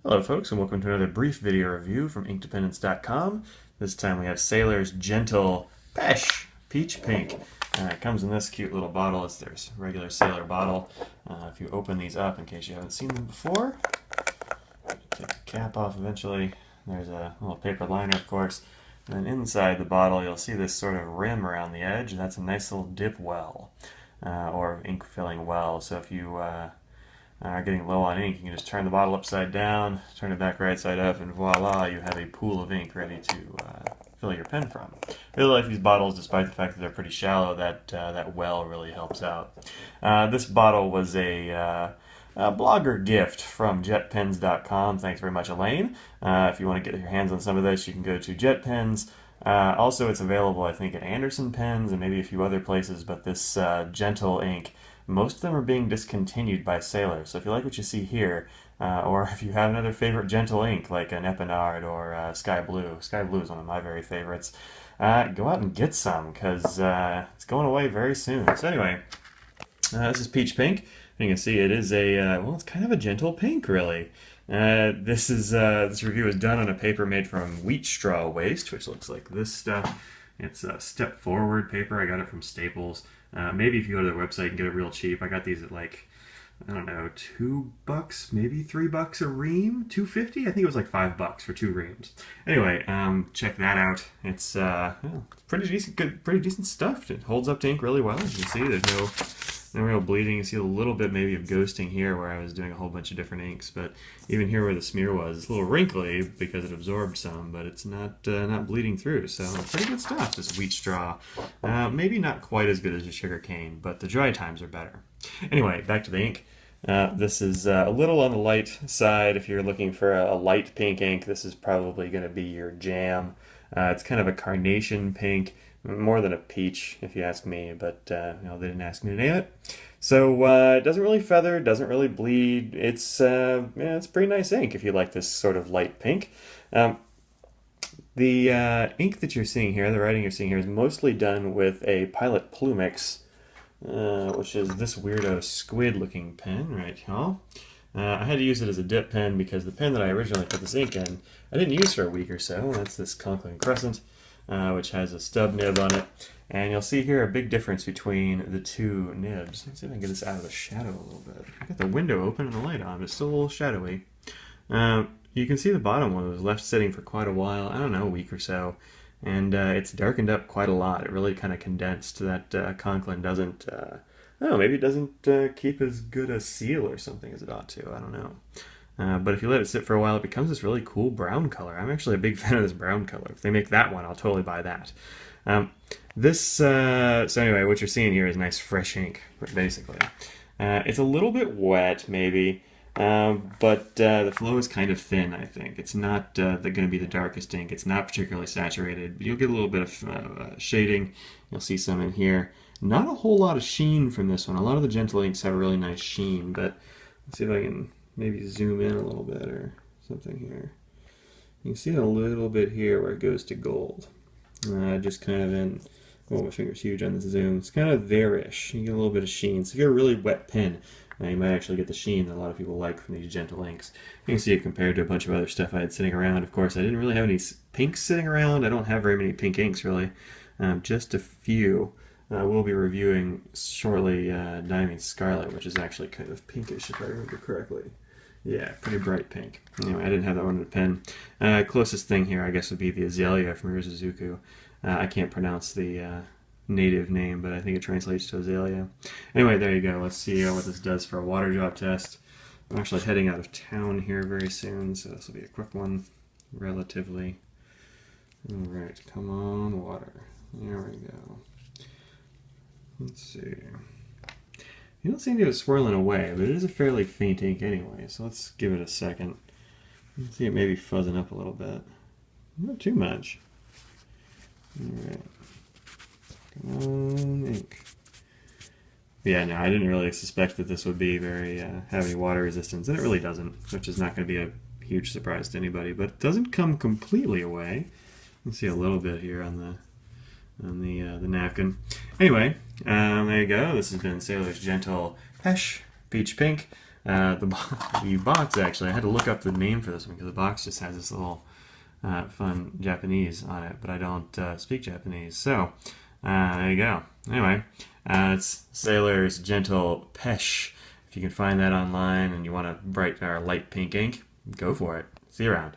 Hello folks, and welcome to another brief video review from InkDependence.com. This time we have Sailor's Jentle Peche Peach Pink. It comes in this cute little bottle. It's their regular Sailor bottle. If you open these up, in case you haven't seen them before, take the cap off eventually. There's a little paper liner, of course. And then inside the bottle, you'll see this sort of rim around the edge. That's a nice little dip well, or ink filling well. So if you are getting low on ink, you can just turn the bottle upside down, turn it back right side up, and voila, you have a pool of ink ready to fill your pen from. I really like these bottles, despite the fact that they're pretty shallow. That well really helps out. This bottle was a blogger gift from jetpens.com. Thanks very much, Elaine. If you want to get your hands on some of this, you can go to JetPens. Also, it's available, I think, at Anderson Pens and maybe a few other places, but this Jentle ink, most of them are being discontinued by Sailor. So if you like what you see here, or if you have another favorite Jentle ink, like an Epinard or Sky Blue is one of my very favorites, go out and get some, because it's going away very soon. So anyway, this is Peach Pink. You can see it is well, it's kind of a gentle pink, really. This review is done on a paper made from wheat straw waste, which looks like this stuff. It's a Step Forward paper. I got it from Staples. Maybe if you go to their website, you can get it real cheap. I got these at like, I don't know, $2, maybe $3 a ream, $2.50. I think it was like $5 for 2 reams. Anyway, check that out. It's pretty decent, pretty decent stuff. It holds up to ink really well. As you can see, there's no real bleeding. You see a little bit maybe of ghosting here where I was doing a whole bunch of different inks, but even here where the smear was, it's a little wrinkly because it absorbed some, but it's not bleeding through. So pretty good stuff, this wheat straw. Maybe not quite as good as the sugar cane, but the dry times are better. Anyway, back to the ink. This is a little on the light side. If you're looking for a light pink ink, this is probably going to be your jam. It's kind of a carnation pink, more than a peach, if you ask me, but they didn't ask me to name it. So it doesn't really feather, doesn't really bleed. It's it's pretty nice ink if you like this sort of light pink. The ink that you're seeing here, the writing you're seeing here, is mostly done with a Pilot Plumix, which is this weirdo squid-looking pen right here. I had to use it as a dip pen because the pen that I originally put this ink in, I didn't use for a week or so. That's this Conklin Crescent, which has a stub nib on it. And you'll see here a big difference between the two nibs. Let's see if I can get this out of the shadow a little bit. I got the window open and the light on, but it's still a little shadowy. You can see the bottom one was left sitting for quite a while, I don't know, a week or so. And it's darkened up quite a lot. It really kind of condensed. That Conklin doesn't, I don't know, maybe it doesn't keep as good a seal or something as it ought to. I don't know. But if you let it sit for a while, it becomes this really cool brown color. I'm actually a big fan of this brown color. If they make that one, I'll totally buy that. So anyway, what you're seeing here is nice fresh ink, basically. It's a little bit wet, maybe, but the flow is kind of thin, I think. It's not going to be the darkest ink. It's not particularly saturated. You'll get a little bit of shading. You'll see some in here. Not a whole lot of sheen from this one. A lot of the Jentle inks have a really nice sheen, but let's see if I can maybe zoom in a little bit or something here. You can see a little bit here where it goes to gold. Just kind of in, oh, my finger's huge on this zoom. It's kind of there-ish. You get a little bit of sheen. So if you get a really wet pen, you might actually get the sheen that a lot of people like from these Jentle inks. You can see it compared to a bunch of other stuff I had sitting around. Of course, I didn't really have any pinks sitting around. I don't have very many pink inks, really. Just a few. We'll be reviewing shortly Diamond Scarlet, which is actually kind of pinkish, if I remember correctly. Yeah, pretty bright pink. Anyway, I didn't have that one in the pen. Closest thing here, I guess, would be the Azalea from Irizuzuku. I can't pronounce the native name, but I think it translates to Azalea. Anyway, there you go. Let's see what this does for a water drop test. I'm actually heading out of town here very soon, so this will be a quick one, relatively. All right, come on, water. There we go. Let's see. You don't seem to have it swirling away, but it is a fairly faint ink anyway, so let's give it a second. Let's see it maybe fuzzing up a little bit. Not too much. Alright. Come on, ink. Yeah, no, I didn't really suspect that this would be very heavy water resistance, and it really doesn't, which is not going to be a huge surprise to anybody, but it doesn't come completely away. You can see a little bit here on the napkin. Anyway, there you go. This has been Sailor's Jentle Peche Peach Pink. The box, actually, I had to look up the name for this one because the box just has this little fun Japanese on it, but I don't speak Japanese. So, there you go. Anyway, it's Sailor's Jentle Peche. If you can find that online and you want a bright or light pink ink, go for it. See you around.